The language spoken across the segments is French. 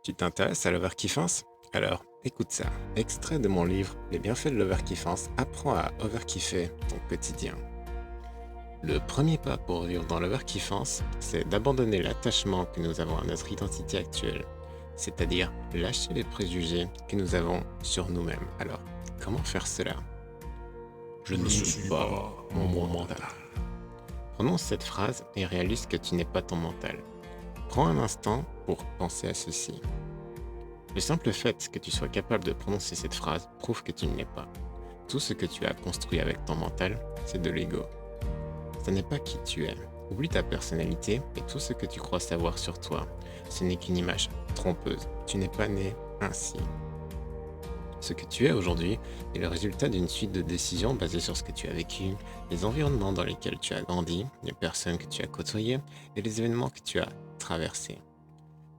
Tu t'intéresses à l'overkiffance? Alors, écoute ça. Extrait de mon livre Les bienfaits de l'overkiffance, apprends à overkiffer ton quotidien. Le premier pas pour vivre dans l'overkiffance, c'est d'abandonner l'attachement que nous avons à notre identité actuelle, c'est-à-dire lâcher les préjugés que nous avons sur nous-mêmes. Alors, comment faire cela? Je ne suis pas mon mental. Prononce cette phrase et réalise que tu n'es pas ton mental. Prends un instant pour penser à ceci. Le simple fait que tu sois capable de prononcer cette phrase prouve que tu ne l'es pas. Tout ce que tu as construit avec ton mental, c'est de l'ego. Ce n'est pas qui tu es. Oublie ta personnalité et tout ce que tu crois savoir sur toi. Ce n'est qu'une image trompeuse. Tu n'es pas né ainsi. Ce que tu es aujourd'hui est le résultat d'une suite de décisions basées sur ce que tu as vécu, les environnements dans lesquels tu as grandi, les personnes que tu as côtoyées et les événements que tu as traversés.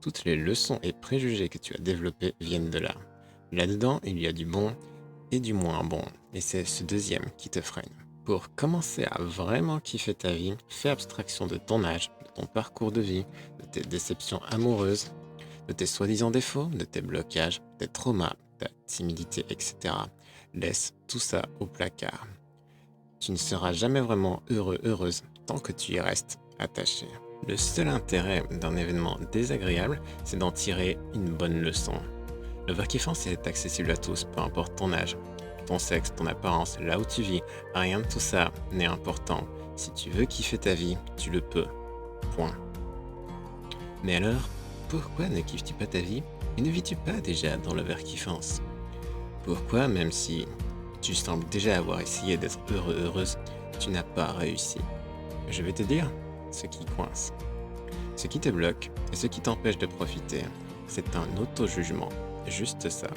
Toutes les leçons et préjugés que tu as développés viennent de là. Là-dedans, il y a du bon et du moins bon, et c'est ce deuxième qui te freine. Pour commencer à vraiment kiffer ta vie, fais abstraction de ton âge, de ton parcours de vie, de tes déceptions amoureuses, de tes soi-disant défauts, de tes blocages, tes traumas, ta timidité, etc. Laisse tout ça au placard. Tu ne seras jamais vraiment heureux, heureuse, tant que tu y restes attaché. Le seul intérêt d'un événement désagréable, c'est d'en tirer une bonne leçon. L'overkiffance est accessible à tous, peu importe ton âge, ton sexe, ton apparence, là où tu vis. Rien de tout ça n'est important. Si tu veux kiffer ta vie, tu le peux. Point. Mais alors, pourquoi ne kiffes-tu pas ta vie et ne vis-tu pas déjà dans l'overkiffance? Pourquoi, même si tu sembles déjà avoir essayé d'être heureux, heureuse, tu n'as pas réussi? Je vais te dire ce qui coince. Ce qui te bloque et ce qui t'empêche de profiter, c'est un auto-jugement, juste ça.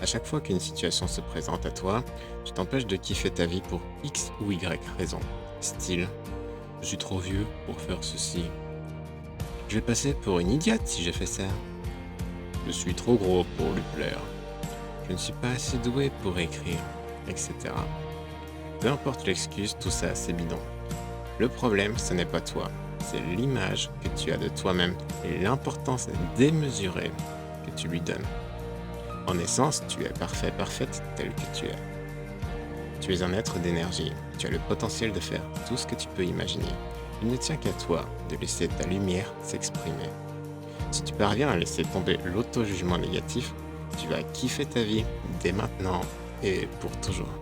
À chaque fois qu'une situation se présente à toi, tu t'empêches de kiffer ta vie pour X ou Y raison. Style, je suis trop vieux pour faire ceci. Je vais passer pour une idiote si je fais ça. Je suis trop gros pour lui plaire. Je ne suis pas assez doué pour écrire, etc. Peu importe l'excuse, tout ça c'est bidon. Le problème, ce n'est pas toi, c'est l'image que tu as de toi-même et l'importance démesurée que tu lui donnes. En essence, tu es parfait, parfaite tel que tu es. Tu es un être d'énergie, tu as le potentiel de faire tout ce que tu peux imaginer. Il ne tient qu'à toi de laisser ta lumière s'exprimer. Si tu parviens à laisser tomber l'auto-jugement négatif, tu vas kiffer ta vie dès maintenant et pour toujours.